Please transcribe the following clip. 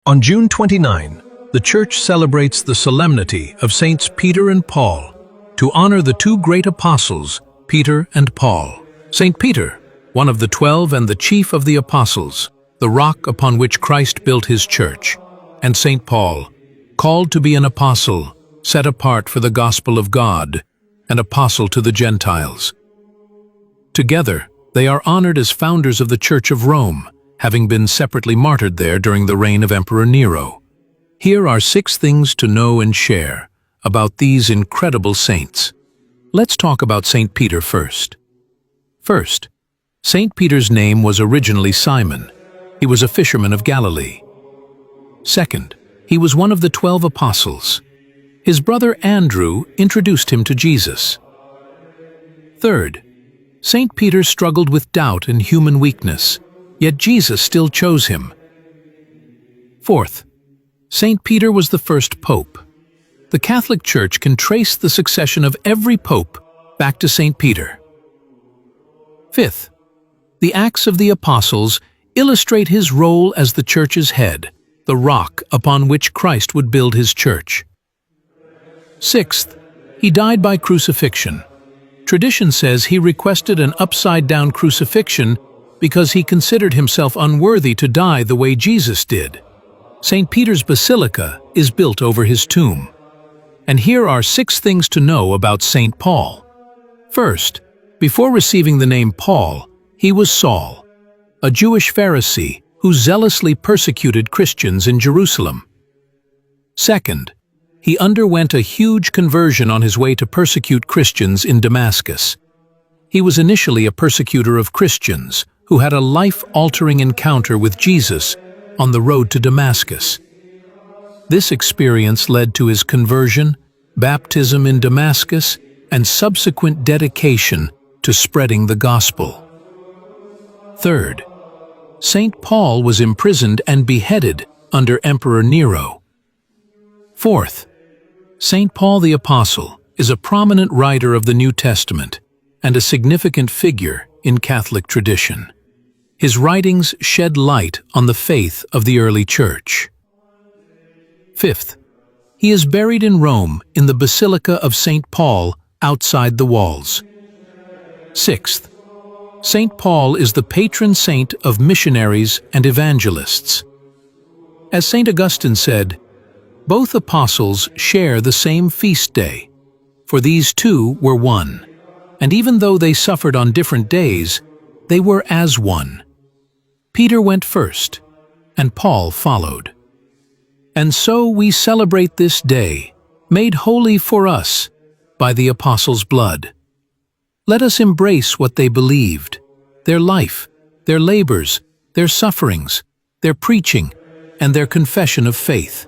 On June 29, the Church celebrates the solemnity of Saints Peter and Paul to honor the two great apostles, Peter and Paul. Saint Peter, one of the 12 and the chief of the apostles, the rock upon which Christ built his church, and Saint Paul, called to be an apostle, set apart for the gospel of God, an apostle to the Gentiles. Together, they are honored as founders of the Church of Rome, having been separately martyred there during the reign of Emperor Nero. Here are 6 things to know and share about these incredible saints. Let's talk about Saint Peter first. First, Saint Peter's name was originally Simon. He was a fisherman of Galilee. Second, he was one of the 12 apostles. His brother Andrew introduced him to Jesus. Third, Saint Peter struggled with doubt and human weakness, yet Jesus still chose him. Fourth, Saint Peter was the first pope. The Catholic Church can trace the succession of every pope back to Saint Peter. Fifth, the Acts of the Apostles illustrate his role as the Church's head, the rock upon which Christ would build his church. Sixth, he died by crucifixion. Tradition says he requested an upside-down crucifixion because he considered himself unworthy to die the way Jesus did. St. Peter's Basilica is built over his tomb. And here are 6 things to know about St. Paul. First, before receiving the name Paul, he was Saul, a Jewish Pharisee who zealously persecuted Christians in Jerusalem. Second, he underwent a huge conversion on his way to persecute Christians in Damascus. He was initially a persecutor of Christians who had a life-altering encounter with Jesus on the road to Damascus. This experience led to his conversion, baptism in Damascus, and subsequent dedication to spreading the gospel. Third, Saint Paul was imprisoned and beheaded under Emperor Nero. Fourth, Saint Paul the Apostle is a prominent writer of the New Testament and a significant figure in Catholic tradition. His writings shed light on the faith of the early Church. Fifth, he is buried in Rome in the Basilica of St. Paul outside the walls. Sixth, St. Paul is the patron saint of missionaries and evangelists. As St. Augustine said, both apostles share the same feast day, for these two were one, and even though they suffered on different days, they were as one. Peter went first, and Paul followed. And so we celebrate this day, made holy for us by the apostles' blood. Let us embrace what they believed, their life, their labors, their sufferings, their preaching, and their confession of faith.